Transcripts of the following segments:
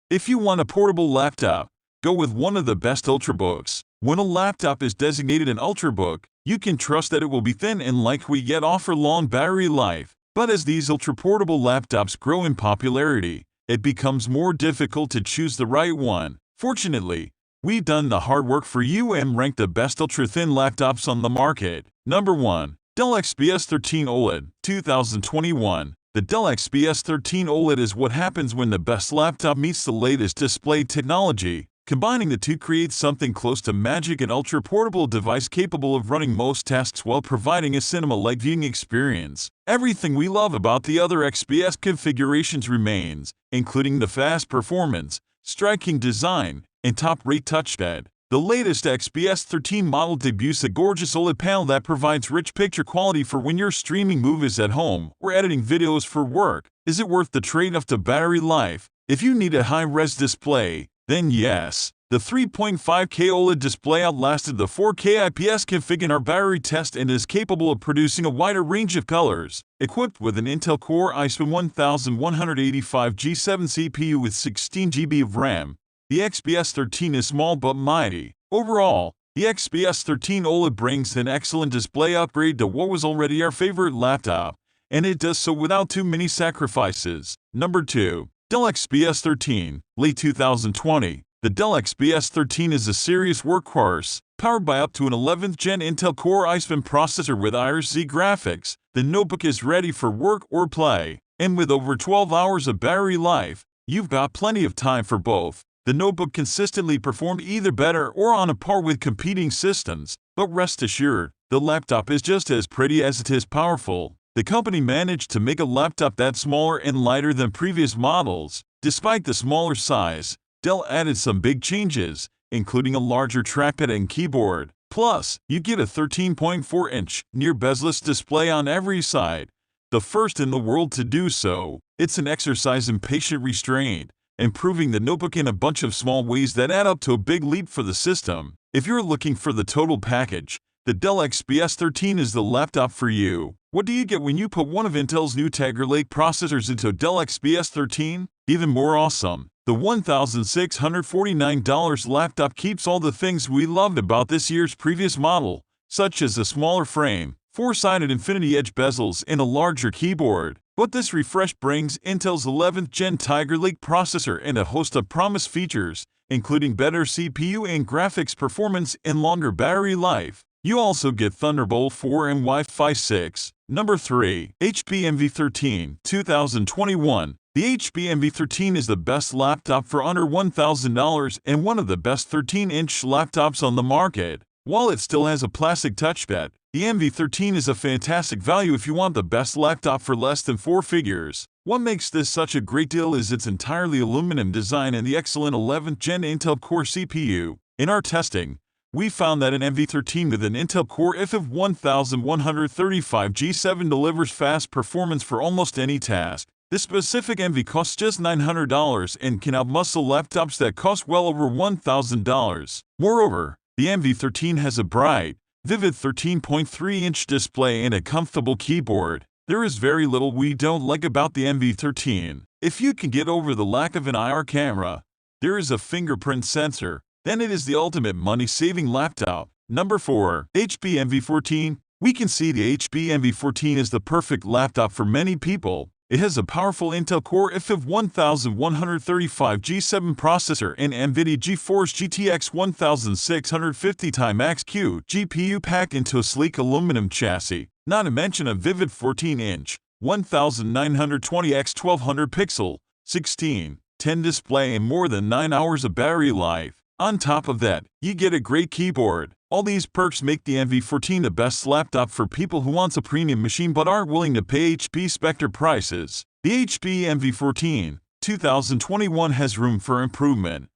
If you want a portable laptop, go with one of the best Ultrabooks. When a laptop is designated an Ultrabook, you can trust that it will be thin and lightweight yet offer long battery life. But as these ultra-portable laptops grow in popularity, it becomes more difficult to choose the right one. Fortunately, we've done the hard work for you and ranked the best ultra-thin laptops on the market. Number 1. Dell XPS 13 OLED, 2021. The Dell XPS 13 OLED is what happens when the best laptop meets the latest display technology. Combining the two creates something close to magic, an ultra-portable device capable of running most tasks while providing a cinema-like viewing experience. Everything we love about the other XPS configurations remains, including the fast performance, striking design, and top-rate touchpad. The latest XPS 13 model debuts a gorgeous OLED panel that provides rich picture quality for when you're streaming movies at home or editing videos for work. Is it worth the trade-off to battery life? If you need a high-res display, then yes. The 3.5K OLED display outlasted the 4K IPS config in our battery test and is capable of producing a wider range of colors. Equipped with an Intel Core i7 1185 G7 CPU with 16 GB of RAM, the XPS 13 is small but mighty. Overall, the XPS 13 OLED brings an excellent display upgrade to what was already our favorite laptop, and it does so without too many sacrifices. Number 2. Dell XPS 13, late 2020. The Dell XPS 13 is a serious workhorse, powered by up to an 11th Gen Intel Core i7 processor with IRC graphics. The notebook is ready for work or play, and with over 12 hours of battery life, you've got plenty of time for both. The notebook consistently performed either better or on a par with competing systems, but rest assured, the laptop is just as pretty as it is powerful. The company managed to make a laptop that's smaller and lighter than previous models. Despite the smaller size, Dell added some big changes, including a larger trackpad and keyboard. Plus, you get a 13.4-inch, near-bezel-less display on every side, the first in the world to do so. It's an exercise in patient restraint, improving the notebook in a bunch of small ways that add up to a big leap for the system. If you're looking for the total package, the Dell XPS 13 is the laptop for you. What do you get when you put one of Intel's new Tiger Lake processors into a Dell XPS 13? Even more awesome, the $1,649 laptop keeps all the things we loved about this year's previous model, such as a smaller frame, 4-sided infinity edge bezels, and a larger keyboard. But this refresh brings Intel's 11th Gen Tiger Lake processor and a host of promised features, including better CPU and graphics performance and longer battery life. You also get Thunderbolt 4 and Wi-Fi 6. Number 3. HP Envy 13, 2021. The HP Envy 13 is the best laptop for under $1,000 and one of the best 13-inch laptops on the market. While it still has a plastic touchpad, the Envy 13 is a fantastic value if you want the best laptop for less than 4 figures. What makes this such a great deal is its entirely aluminum design and the excellent 11th Gen Intel Core CPU. In our testing, we found that an Envy 13 with an Intel Core i5 1135 G7 delivers fast performance for almost any task. This specific Envy costs just $900 and can outmuscle laptops that cost well over $1,000. Moreover, the Envy 13 has a bright, vivid 13.3-inch display and a comfortable keyboard. There is very little we don't like about the Envy 13. If you can get over the lack of an IR camera, there is a fingerprint sensor, then it is the ultimate money-saving laptop. Number 4. HP Envy 14. We can see the HP Envy 14 is the perfect laptop for many people. It has a powerful Intel Core i5 1135 G7 processor and NVIDIA GeForce GTX 1650 Ti-Max-Q GPU packed into a sleek aluminum chassis, not to mention a vivid 14-inch, 1920 x 1200 pixel, 16:10 display and more than 9 hours of battery life. On top of that, you get a great keyboard. All these perks make the Envy 14 the best laptop for people who want a premium machine but aren't willing to pay HP Spectre prices. The HP Envy 14, 2021 has room for improvement.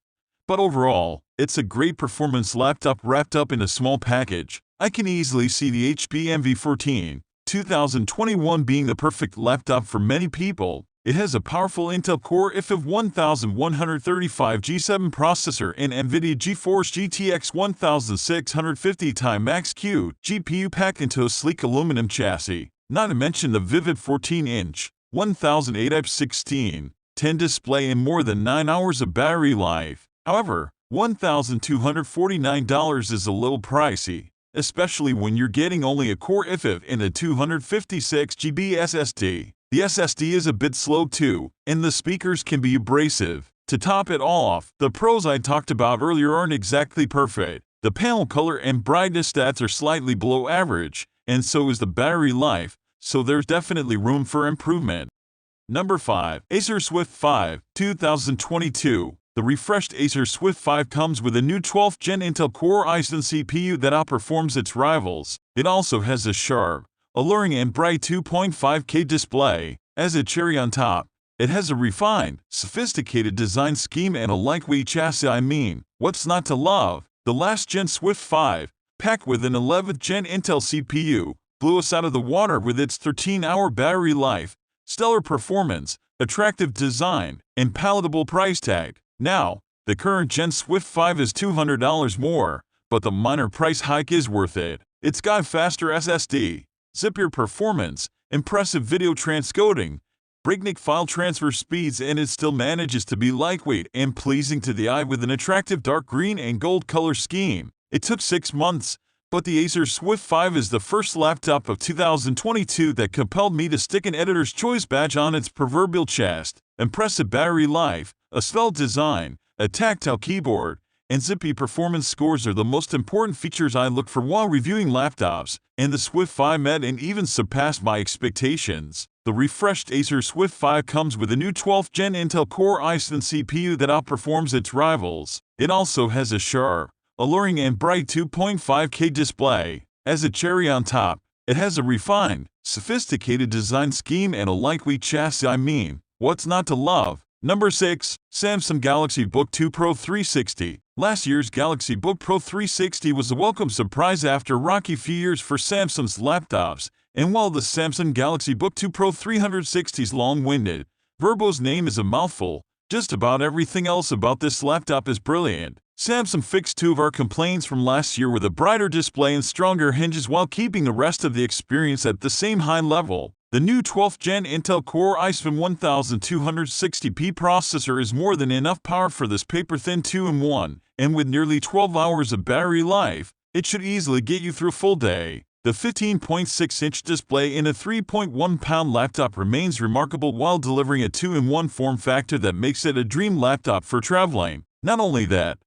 But overall, it's a great performance laptop wrapped up in a small package. I can easily see the HP Envy 14, 2021 being the perfect laptop for many people. It has a powerful Intel Core i5 1135 G7 processor and NVIDIA GeForce GTX 1650 Ti-Max-Q GPU packed into a sleek aluminum chassis, not to mention the vivid 14-inch, 1080 x 16:10 10 display and more than 9 hours of battery life. However, $1,249 is a little pricey, especially when you're getting only a Core i5 and a 256GB SSD. The SSD is a bit slow too, and the speakers can be abrasive. To top it all off, the pros I talked about earlier aren't exactly perfect. The panel color and brightness stats are slightly below average, and so is the battery life, so there's definitely room for improvement. Number 5. Acer Swift 5, 2022. The refreshed Acer Swift 5 comes with a new 12th Gen Intel Core i7 CPU that outperforms its rivals. It also has a sharp, alluring and bright 2.5K display. As a cherry on top, it has a refined, sophisticated design scheme and a lightweight chassis. What's not to love? The last Gen Swift 5, packed with an 11th Gen Intel CPU, blew us out of the water with its 13-hour battery life, stellar performance, attractive design, and palatable price tag. Now, the current Gen Swift 5 is $200 more, but the minor price hike is worth it. It's got faster SSD, zippier performance, impressive video transcoding, breakneck file transfer speeds, and it still manages to be lightweight and pleasing to the eye with an attractive dark green and gold color scheme. It took 6 months, but the Acer Swift 5 is the first laptop of 2022 that compelled me to stick an Editor's Choice badge on its proverbial chest. Impressive battery life, a svelte design, a tactile keyboard, and zippy performance scores are the most important features I look for while reviewing laptops, and the Swift 5 met and even surpassed my expectations. The refreshed Acer Swift 5 comes with a new 12th Gen Intel Core i7 CPU that outperforms its rivals. It also has a sharp, alluring and bright 2.5K display. As a cherry on top, it has a refined, sophisticated design scheme and a lightweight chassis. What's not to love? Number 6. Samsung Galaxy Book 2 Pro 360. Last year's Galaxy Book Pro 360 was a welcome surprise after a rocky few years for Samsung's laptops, and while the Samsung Galaxy Book 2 Pro 360's long-winded, verbose name is a mouthful, just about everything else about this laptop is brilliant. Samsung fixed 2 of our complaints from last year with a brighter display and stronger hinges while keeping the rest of the experience at the same high level. The new 12th Gen Intel Core i7 1260p processor is more than enough power for this paper-thin 2-in-1, and with nearly 12 hours of battery life, it should easily get you through a full day. The 15.6-inch display in a 3.1-pound laptop remains remarkable while delivering a 2-in-1 form factor that makes it a dream laptop for traveling. Not only that,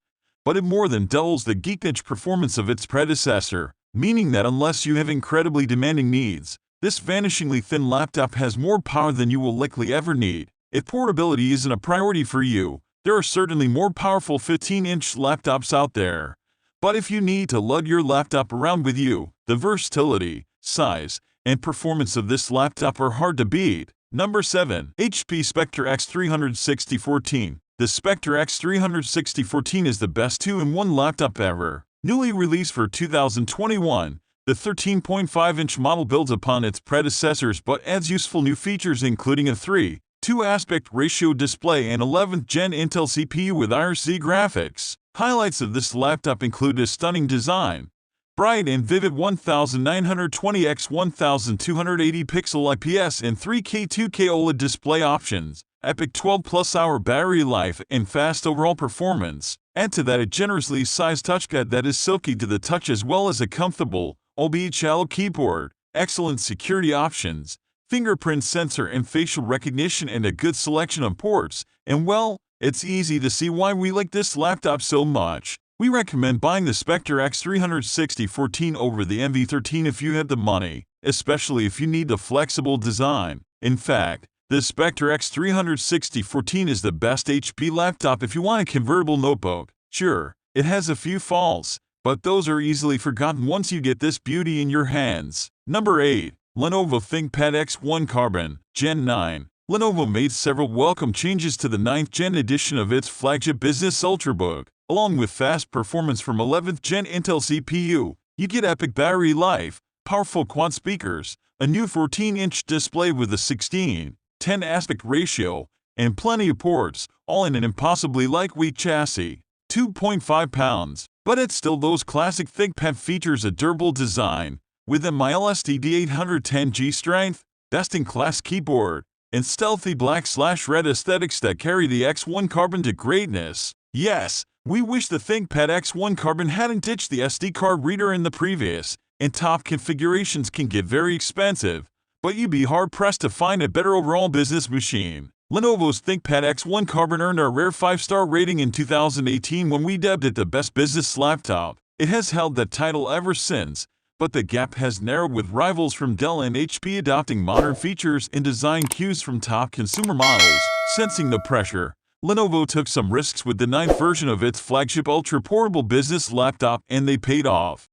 but it more than doubles the geek-edge performance of its predecessor, meaning that unless you have incredibly demanding needs, this vanishingly thin laptop has more power than you will likely ever need. If portability isn't a priority for you, there are certainly more powerful 15-inch laptops out there. But if you need to lug your laptop around with you, the versatility, size, and performance of this laptop are hard to beat. Number 7. HP Spectre X36014. The Spectre X36014 is the best 2-in-1 laptop ever. Newly released for 2021, the 13.5-inch model builds upon its predecessors but adds useful new features including a 3:2 aspect ratio display and 11th Gen Intel CPU with IRC graphics. Highlights of this laptop include a stunning design, bright and vivid 1920x1280 pixel IPS and 3K 2K OLED display options, epic 12+ hour battery life, and fast overall performance. Add to that a generously sized touchpad that is silky to the touch as well as a comfortable, albeit shallow keyboard, excellent security options, fingerprint sensor and facial recognition, and a good selection of ports, and well, it's easy to see why we like this laptop so much. We recommend buying the Spectre X36014 over the MV13 if you have the money, especially if you need a flexible design. In fact, the Spectre X36014 is the best HP laptop if you want a convertible notebook. Sure, it has a few faults, but those are easily forgotten once you get this beauty in your hands. Number 8. Lenovo ThinkPad X1 Carbon, Gen 9. Lenovo made several welcome changes to the 9th Gen edition of its flagship business Ultrabook. Along with fast performance from 11th Gen Intel CPU, you get epic battery life, powerful quad speakers, a new 14-inch display with a 16:10 aspect ratio, and plenty of ports, all in an impossibly lightweight chassis, 2.5 pounds. But it's still those classic ThinkPad features: a durable design, with a LSTD 810G strength, best-in-class keyboard, and stealthy black/red aesthetics that carry the X1 Carbon to greatness. Yes, we wish the ThinkPad X1 Carbon hadn't ditched the SD card reader in the previous and top configurations can get very expensive, but you'd be hard-pressed to find a better overall business machine. Lenovo's ThinkPad X1 Carbon earned a rare 5-star rating in 2018 when we dubbed it the best business laptop. It has held that title ever since, but the gap has narrowed with rivals from Dell and HP adopting modern features and design cues from top consumer models. Sensing the pressure, Lenovo took some risks with the 9th version of its flagship ultra-portable business laptop, and they paid off.